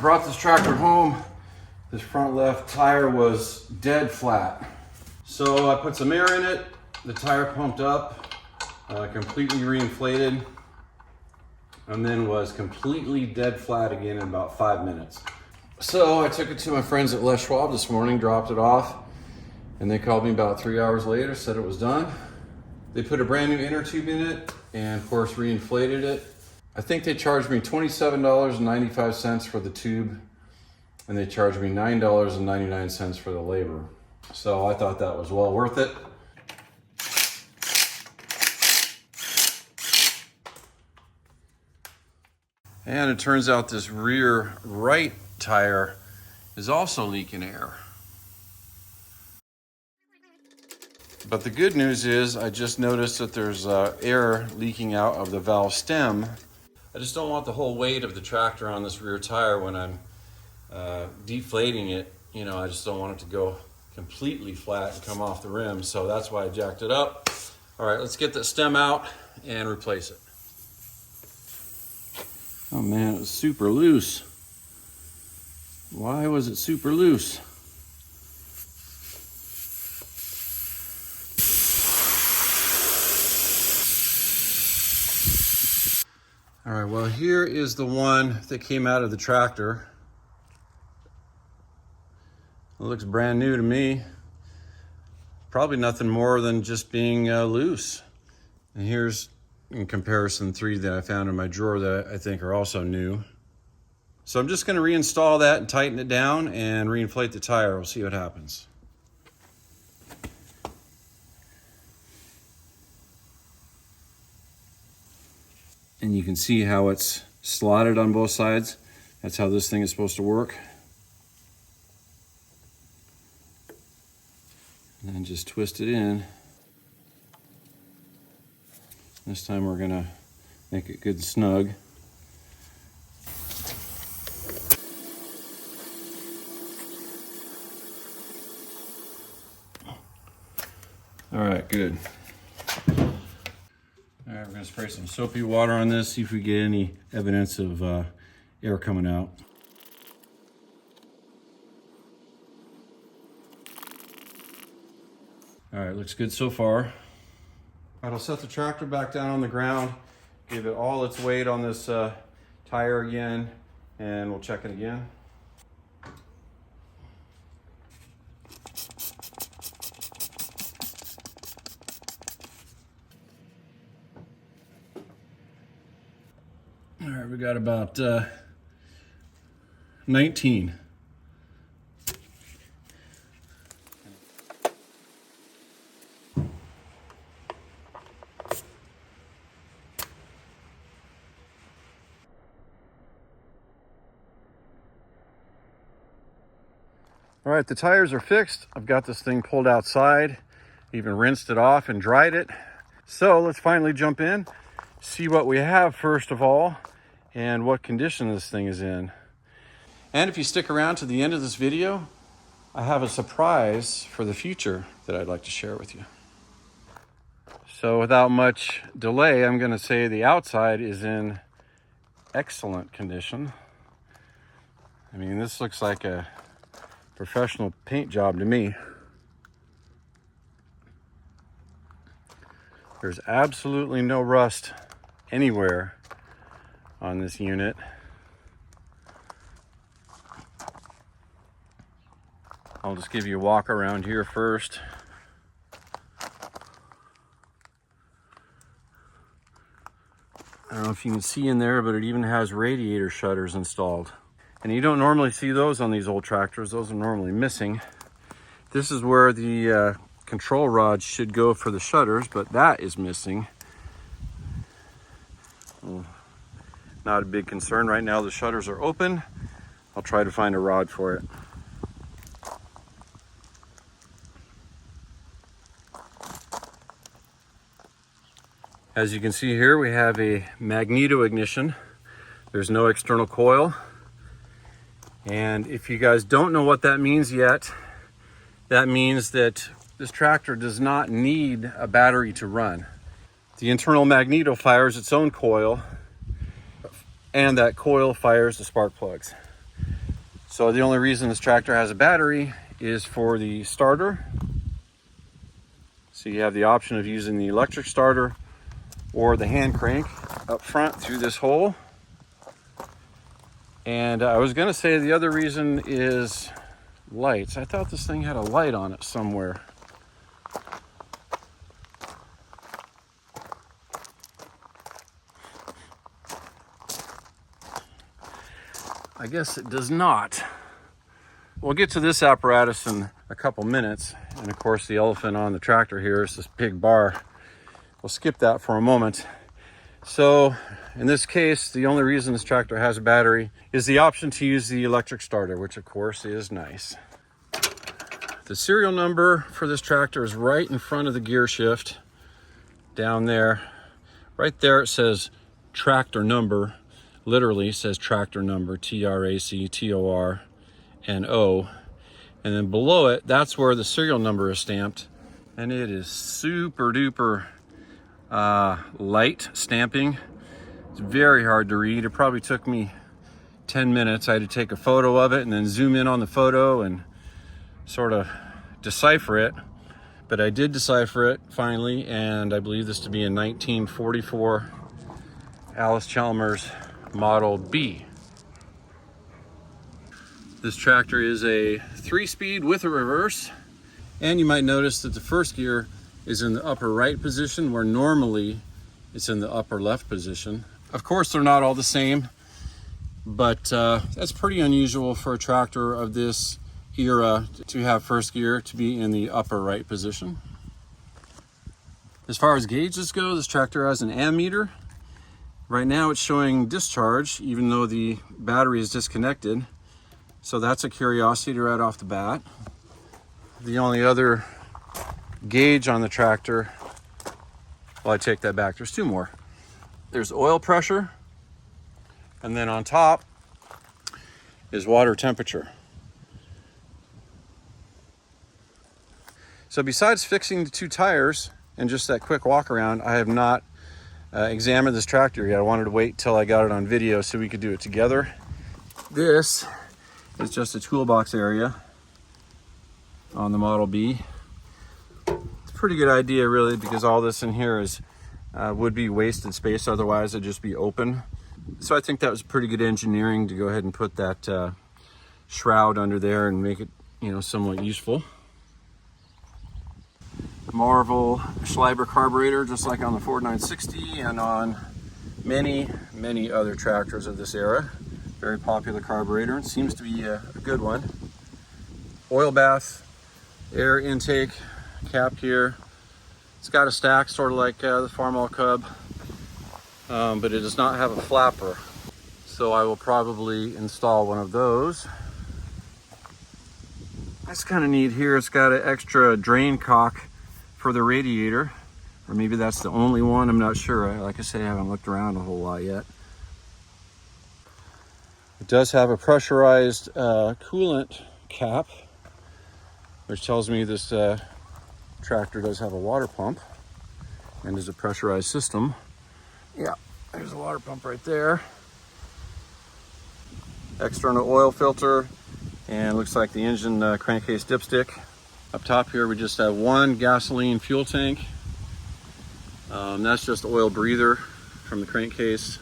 brought this tractor home. This front left tire was dead flat. So I put some air in it, the tire pumped up, completely reinflated, and then was completely dead flat again in about 5 minutes. So I took it to my friends at Allis Schwab this morning, dropped it off, and they called me about 3 hours later, said it was done. They put a brand new inner tube in it and of course reinflated it. I think they charged me $27.95 for the tube, and they charged me $9.99 for the labor. So I thought that was well worth it. And it turns out this rear right tire is also leaking air. But the good news is I just noticed that there's air leaking out of the valve stem. I just don't want the whole weight of the tractor on this rear tire when I'm deflating it. You know, I just don't want it to go completely flat and come off the rim. So that's why I jacked it up. All right, let's get the stem out and replace it. Oh man, it was super loose. Why was it super loose? All right, well, here is the one that came out of the tractor. It looks brand new to me. Probably nothing more than just being loose. And here's, in comparison, 3 that I found in my drawer that I think are also new. So I'm just gonna reinstall that and tighten it down and reinflate the tire. We'll see what happens. And you can see how it's slotted on both sides. That's how this thing is supposed to work. And then just twist it in. This time we're gonna make it good and snug. All right, good. All right, we're gonna spray some soapy water on this, see if we get any evidence of air coming out. All right, looks good so far. All right, I'll set the tractor back down on the ground, give it all its weight on this tire again, and we'll check it again. All right, we got about 19. All right, the tires are fixed. I've got this thing pulled outside, even rinsed it off and dried it. So let's finally jump in, see what we have first of all, and what condition this thing is in. And if you stick around to the end of this video, I have a surprise for the future that I'd like to share with you. So without much delay, I'm gonna say the outside is in excellent condition. I mean, this looks like a professional paint job to me. There's absolutely no rust anywhere on this unit. I'll just give you a walk around here first. I don't know if you can see in there, but it even has radiator shutters installed. And you don't normally see those on these old tractors. Those are normally missing. This is where the control rod should go for the shutters, but that is missing. Well, not a big concern right now. The shutters are open. I'll try to find a rod for it. As you can see here, we have a magneto ignition. There's no external coil. And if you guys don't know what that means yet, that means that this tractor does not need a battery to run. The internal magneto fires its own coil, and that coil fires the spark plugs. So the only reason this tractor has a battery is for the starter. So you have the option of using the electric starter or the hand crank up front through this hole. And I was gonna say the other reason is lights. I thought this thing had a light on it somewhere. I guess it does not. We'll get to this apparatus in a couple minutes. And of course, the elephant on the tractor here is this big bar. We'll skip that for a moment. So in this case, the only reason this tractor has a battery is the option to use the electric starter, which of course is nice. The serial number for this tractor is right in front of the gear shift down there. Right there it says tractor number. Literally says tractor number, TRACTORNO. And then below it, that's where the serial number is stamped. And it is super duper light stamping. It's very hard to read. It probably took me 10 minutes. I had to take a photo of it and then zoom in on the photo and sort of decipher it. But I did decipher it finally, and I believe this to be a 1944 Allis Chalmers Model B. This tractor is a 3-speed with a reverse, and you might notice that the first gear is in the upper right position where normally it's in the upper left position. Of course, they're not all the same, but that's pretty unusual for a tractor of this era to have first gear to be in the upper right position. As far as gauges go, this tractor has an ammeter. Right now it's showing discharge, even though the battery is disconnected. So that's a curiosity right off the bat. The only other gauge on the tractor, well, I take that back, there's two more. There's oil pressure, and then on top is water temperature. So besides fixing the two tires and just that quick walk around, I have not examined this tractor yet. I wanted to wait till I got it on video so we could do it together. This is just a toolbox area on the Model B. It's a pretty good idea really, because all this in here is would be wasted space, otherwise it'd just be open. So I think that was pretty good engineering to go ahead and put that shroud under there and make it, you know, somewhat useful. Marvel Schleiber carburetor, just like on the Ford 960 and on many other tractors of this era. Very popular carburetor, and seems to be a good one. Oil bath, air intake cap here. It's got a stack, sort of like the Farmall Cub, but it does not have a flapper. So I will probably install one of those. That's kind of neat here. It's got an extra drain cock for the radiator, or maybe that's the only one, I'm not sure. Like I say, I haven't looked around a whole lot yet. It does have a pressurized coolant cap, which tells me this tractor does have a water pump and is a pressurized system. Yeah, there's a water pump right there. External oil filter, and looks like the engine crankcase dipstick. Up top here, we just have one gasoline fuel tank. That's just oil breather from the crankcase.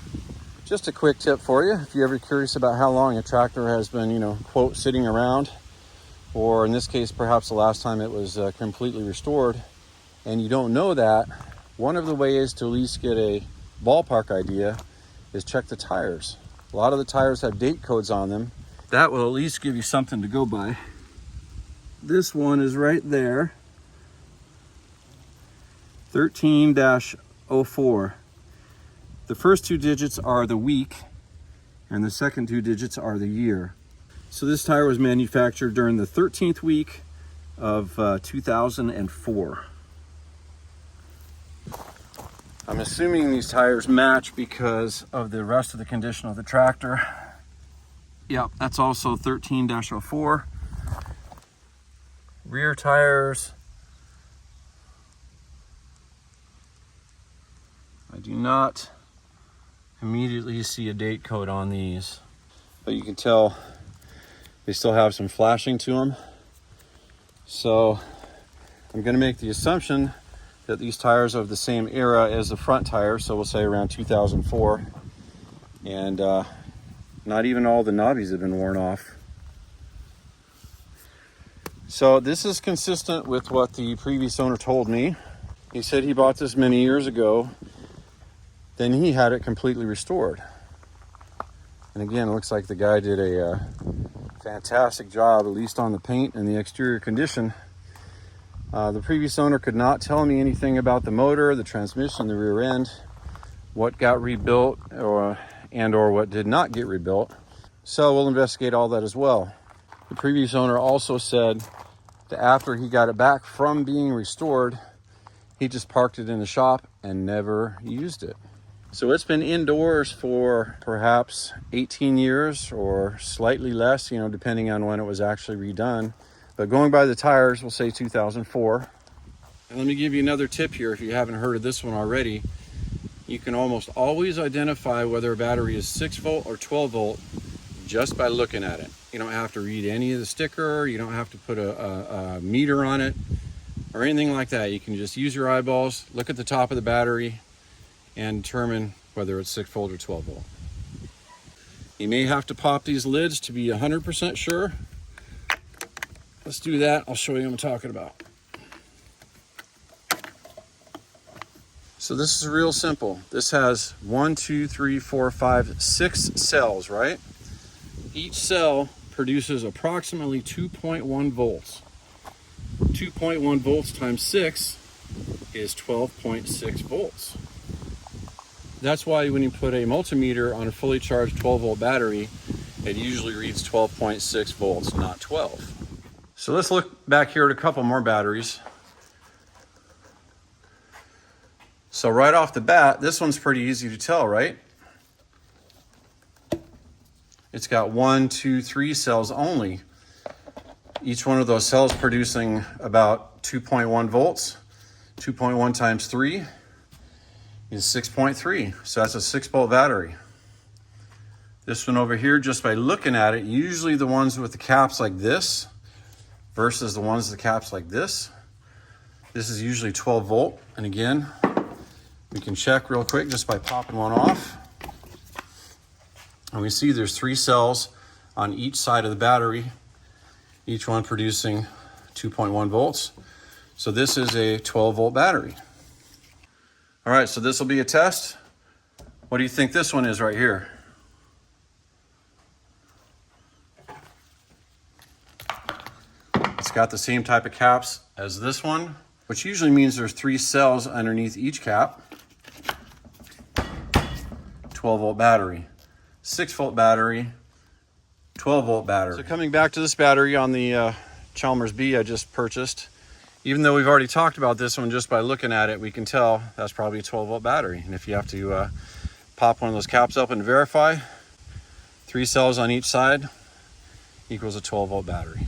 Just a quick tip for you, if you're ever curious about how long a tractor has been, you know, quote, sitting around, or in this case, perhaps the last time it was completely restored, and you don't know that, one of the ways to at least get a ballpark idea is check the tires. A lot of the tires have date codes on them. That will at least give you something to go by. This one is right there, 13-04. The first two digits are the week, and the second two digits are the year. So this tire was manufactured during the 13th week of 2004. I'm assuming these tires match because of the rest of the condition of the tractor. Yep, that's also 13-04. Rear tires, I do not immediately see a date code on these, but you can tell They still have some flashing to them. So I'm going to make the assumption that these tires are of the same era as the front tires, so we'll say around 2004. And not even all the knobbies have been worn off. So this is consistent with what the previous owner told me. He said he bought this many years ago, then he had it completely restored. And again, it looks like the guy did a fantastic job, at least on the paint and the exterior condition. The previous owner could not tell me anything about the motor, the transmission, the rear end, what got rebuilt or what did not get rebuilt. So we'll investigate all that as well. The previous owner also said that after he got it back from being restored, he just parked it in the shop and never used it. So it's been indoors for perhaps 18 years or slightly less, depending on when it was actually redone. But going by the tires, we'll say 2004. And let me give you another tip here if you haven't heard of this one already. You can almost always identify whether a battery is 6 volt or 12 volt just by looking at it. You don't have to read any of the sticker, you don't have to put a meter on it or anything like that. You can just use your eyeballs, look at the top of the battery, and determine whether it's 6 volt or 12 volt. You may have to pop these lids to be 100% sure. Let's do that. I'll show you what I'm talking about. So this is real simple. This has 1, 2, 3, 4, 5, 6 cells, right? Each cell produces approximately 2.1 volts. 2.1 volts times 6 is 12.6 volts. That's why when you put a multimeter on a fully charged 12 volt battery, it usually reads 12.6 volts, not 12. So let's look back here at a couple more batteries. So right off the bat, this one's pretty easy to tell, right? It's got 1, 2, 3 cells only. Each one of those cells producing about 2.1 volts. 2.1 times 3 is 6.3. So that's a 6 volt battery. This one over here, just by looking at it, usually the ones with the caps like this versus the ones with the caps like this. This is usually 12 volt. And again, we can check real quick just by popping one off. And we see there's 3 cells on each side of the battery, each one producing 2.1 volts. So this is a 12 volt battery. All right, so this will be a test. What do you think this one is right here? It's got the same type of caps as this one, which usually means there's 3 cells underneath each cap. 12 volt battery, 6 volt battery, 12 volt battery. So coming back to this battery on the Chalmers B I just purchased, even though we've already talked about this one, just by looking at it, we can tell that's probably a 12 volt battery. And if you have to pop one of those caps up and verify, 3 cells on each side equals a 12 volt battery.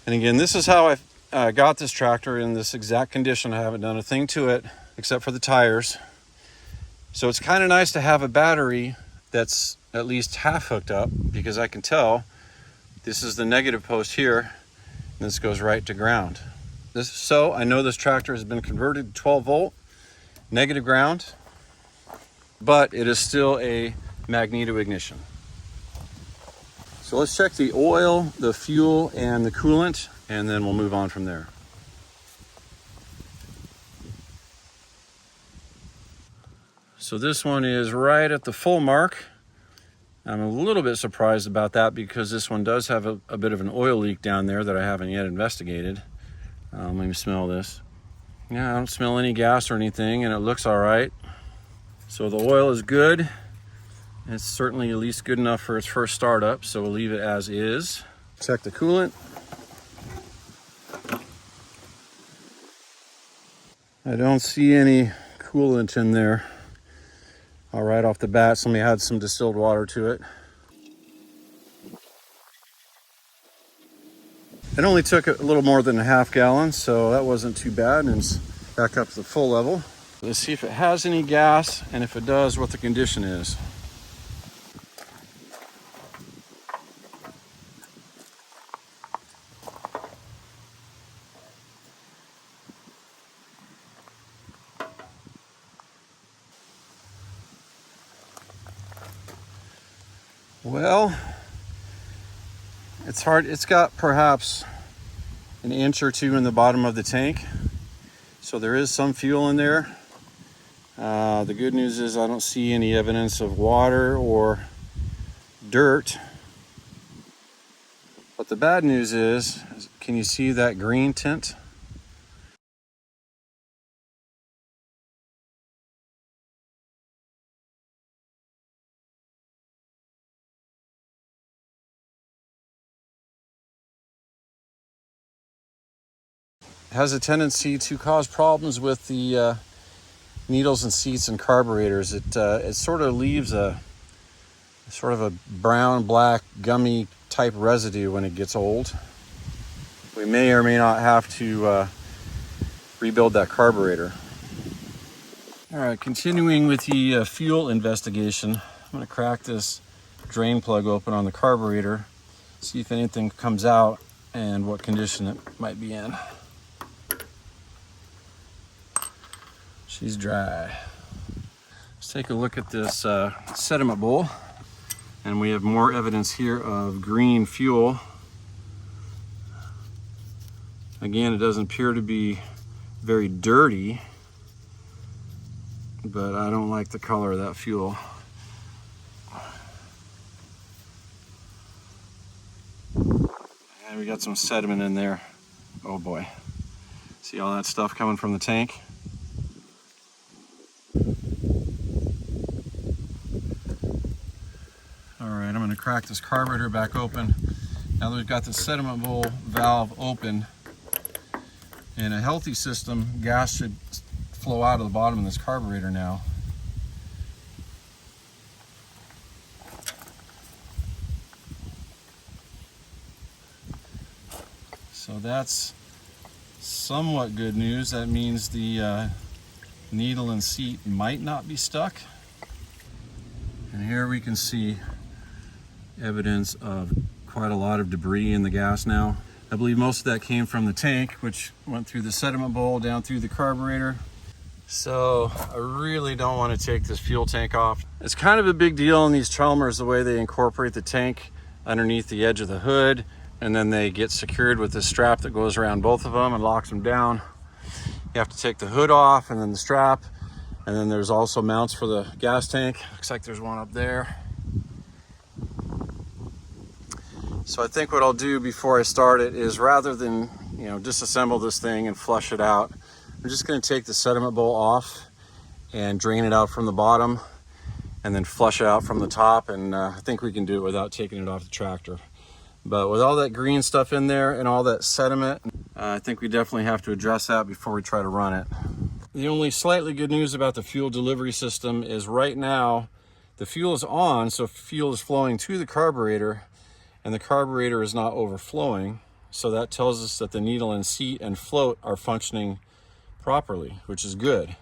And again, this is how I got this tractor in this exact condition. I haven't done a thing to it except for the tires. So it's kind of nice to have a battery that's at least half hooked up, because I can tell this is the negative post here, and this goes right to ground. So I know this tractor has been converted to 12 volt, negative ground, but it is still a magneto ignition. So let's check the oil, the fuel, and the coolant, and then we'll move on from there. So this one is right at the full mark. I'm a little bit surprised about that because this one does have a bit of an oil leak down there that I haven't yet investigated. Let me smell this. Yeah, I don't smell any gas or anything, and it looks all right. So the oil is good. It's certainly at least good enough for its first startup, so we'll leave it as is. Check the coolant. I don't see any coolant in there. All right, off the bat, somebody had some distilled water to it. It only took a little more than a half gallon, so that wasn't too bad, and it's back up to the full level. Let's see if it has any gas, and if it does, what the condition is. Well, it's hard. It's got perhaps an inch or two in the bottom of the tank, so there is some fuel in there. The good news is I don't see any evidence of water or dirt. But the bad news is, can you see that green tint? It has a tendency to cause problems with the needles and seats and carburetors. It sort of leaves a sort of a brown, black, gummy type residue when it gets old. We may or may not have to rebuild that carburetor. All right, continuing with the fuel investigation, I'm going to crack this drain plug open on the carburetor, see if anything comes out and what condition it might be in. She's dry. Let's take a look at this sediment bowl, and we have more evidence here of green fuel. Again, it doesn't appear to be very dirty, but I don't like the color of that fuel. And we got some sediment in there. Oh boy. See all that stuff coming from the tank? All right, I'm gonna crack this carburetor back open. Now that we've got the sediment bowl valve open, in a healthy system, gas should flow out of the bottom of this carburetor now. So that's somewhat good news. That means the needle and seat might not be stuck. And here we can see evidence of quite a lot of debris in the gas now. I believe most of that came from the tank, which went through the sediment bowl down through the carburetor. So I really don't want to take this fuel tank off. It's kind of a big deal in these Chalmers, the way they incorporate the tank underneath the edge of the hood, and then they get secured with this strap that goes around both of them and locks them down. You have to take the hood off and then the strap, and then there's also mounts for the gas tank. Looks like there's one up there. So I think what I'll do before I start it is, rather than disassemble this thing and flush it out, I'm just going to take the sediment bowl off and drain it out from the bottom and then flush it out from the top, and I think we can do it without taking it off the tractor. But with all that green stuff in there and all that sediment, I think we definitely have to address that before we try to run it. The only slightly good news about the fuel delivery system is right now the fuel is on, so fuel is flowing to the carburetor, and the carburetor is not overflowing. So that tells us that the needle and seat and float are functioning properly, which is good.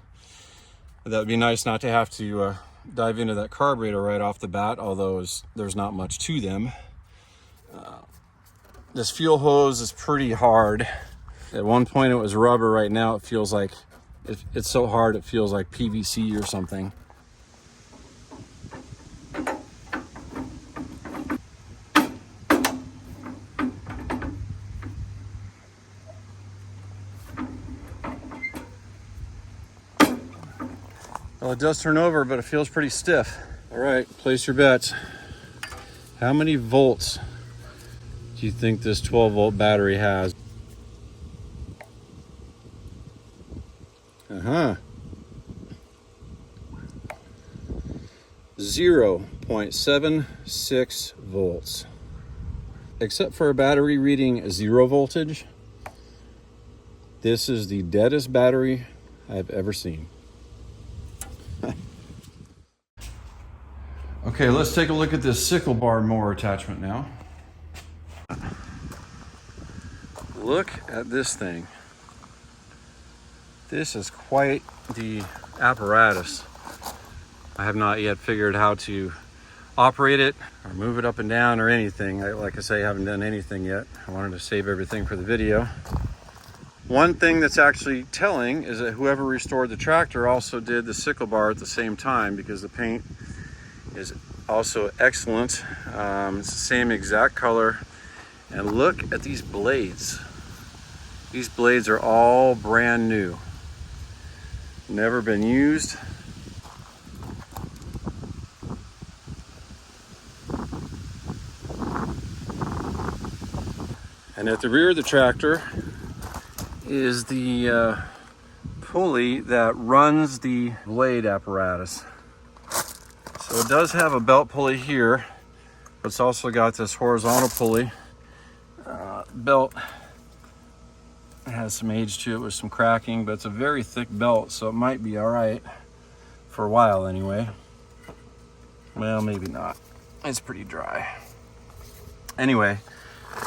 That would be nice not to have to dive into that carburetor right off the bat, although there's not much to them. This fuel hose is pretty hard. At one point it was rubber. Right now it feels like it's so hard it feels like PVC or something. Well, it does turn over, but it feels pretty stiff. All right, place your bets. How many volts do you think this 12-volt battery has? 0.76 volts. Except for a battery reading 0 voltage, this is the deadest battery I've ever seen. Okay, let's take a look at this Sickle bar mower attachment now. Look at this thing. This is quite the apparatus. I have not yet figured how to operate it or move it up and down or anything. Like I say, I haven't done anything yet. I wanted to save everything for the video. One thing that's actually telling is that whoever restored the tractor also did the Sickle bar at the same time, because the paint is also excellent. It's the same exact color. And look at these blades. These blades are all brand new. Never been used. And at the rear of the tractor is the pulley that runs the blade apparatus. So it does have a belt pulley here, but it's also got this horizontal pulley. Belt has some age to it with some cracking, but it's a very thick belt, so it might be all right for a while anyway. Well, maybe not. It's pretty dry. Anyway,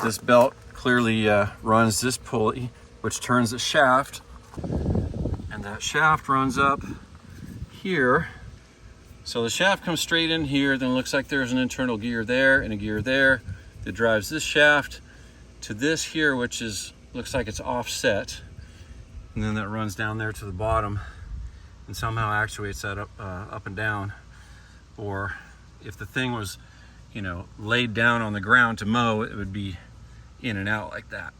this belt clearly runs this pulley, which turns the shaft, and that shaft runs up here. So the shaft comes straight in here, then it looks like there's an internal gear there and a gear there that drives this shaft to this here, which looks like it's offset, and then that runs down there to the bottom and somehow actuates that up and down. Or if the thing was, you know, laid down on the ground to mow, it would be in and out like that.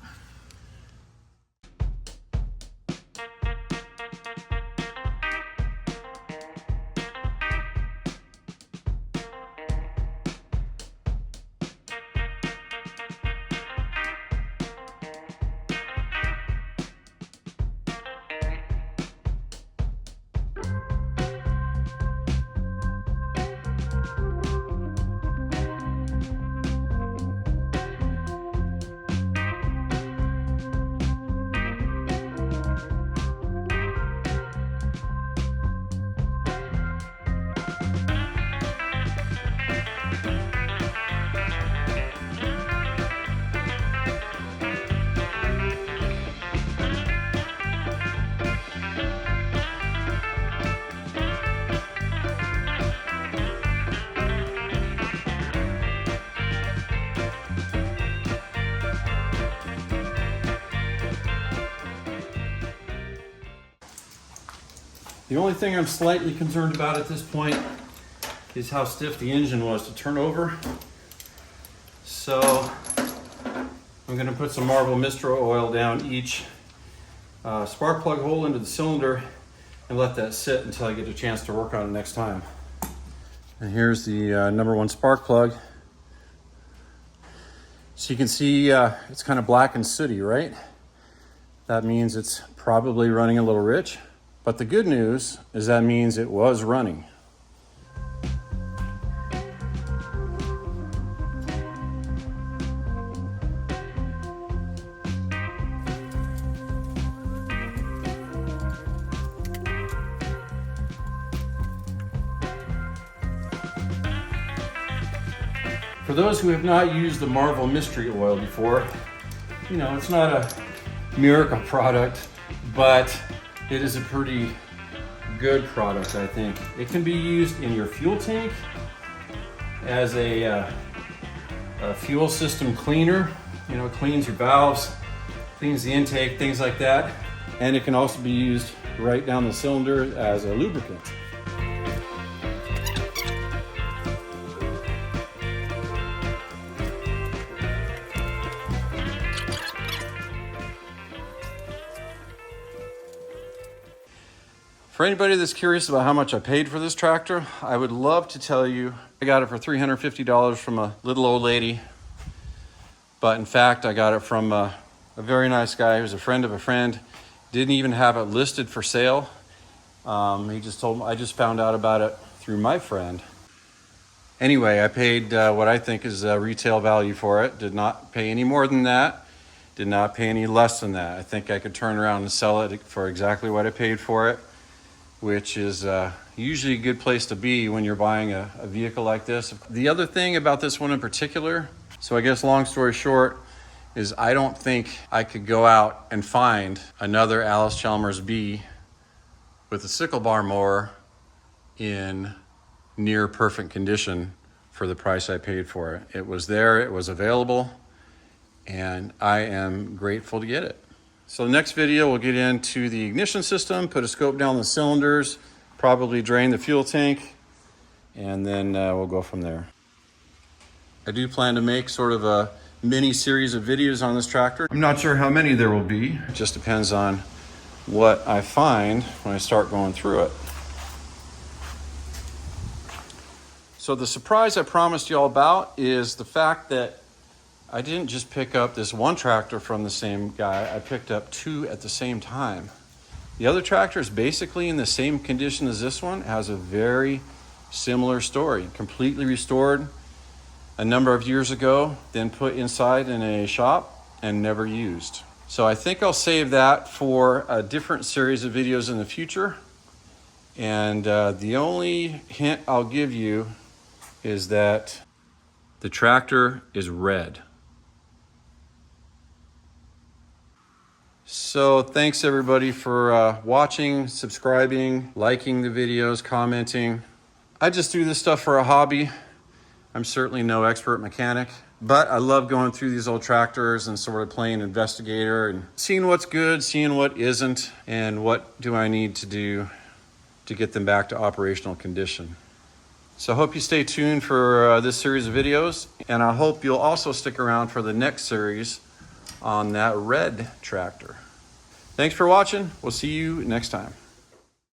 The only thing I'm slightly concerned about at this point is how stiff the engine was to turn over. So I'm going to put some Marvel Mistral oil down each spark plug hole into the cylinder and let that sit until I get a chance to work on it next time. And here's the number one spark plug. So you can see it's kind of black and sooty, right? That means it's probably running a little rich. But the good news is that means it was running. For those who have not used the Marvel Mystery Oil before, you know, it's not a miracle product, but it is a pretty good product, I think. It can be used in your fuel tank as a fuel system cleaner. You know, it cleans your valves, cleans the intake, things like that. And it can also be used right down the cylinder as a lubricant. For anybody that's curious about how much I paid for this tractor, I would love to tell you I got it for $350 from a little old lady. But in fact, I got it from a very nice guy who's a friend of a friend. Didn't even have it listed for sale. He just told me, I just found out about it through my friend. Anyway, I paid what I think is retail value for it. Did not pay any more than that. Did not pay any less than that. I think I could turn around and sell it for exactly what I paid for it, which is usually a good place to be when you're buying a vehicle like this. The other thing about this one in particular, so I guess long story short, is I don't think I could go out and find another Allis Chalmers B with a sickle bar mower in near perfect condition for the price I paid for it. It was there, it was available, and I am grateful to get it. So the next video, we'll get into the ignition system, put a scope down the cylinders, probably drain the fuel tank, and then we'll go from there. I do plan to make sort of a mini series of videos on this tractor. I'm not sure how many there will be. It just depends on what I find when I start going through it. So the surprise I promised you all about is the fact that I didn't just pick up this one tractor from the same guy, I picked up two at the same time. The other tractor is basically in the same condition as this one, has a very similar story. Completely restored a number of years ago, then put inside in a shop and never used. So I think I'll save that for a different series of videos in the future. And the only hint I'll give you is that the tractor is red. So thanks everybody for watching, subscribing, liking the videos, commenting. I just do this stuff for a hobby. I'm certainly no expert mechanic, but I love going through these old tractors and sort of playing investigator and seeing what's good, seeing what isn't, and what do I need to do to get them back to operational condition. So I hope you stay tuned for this series of videos, and I hope you'll also stick around for the next series on that red tractor. Thanks for watching. We'll see you next time.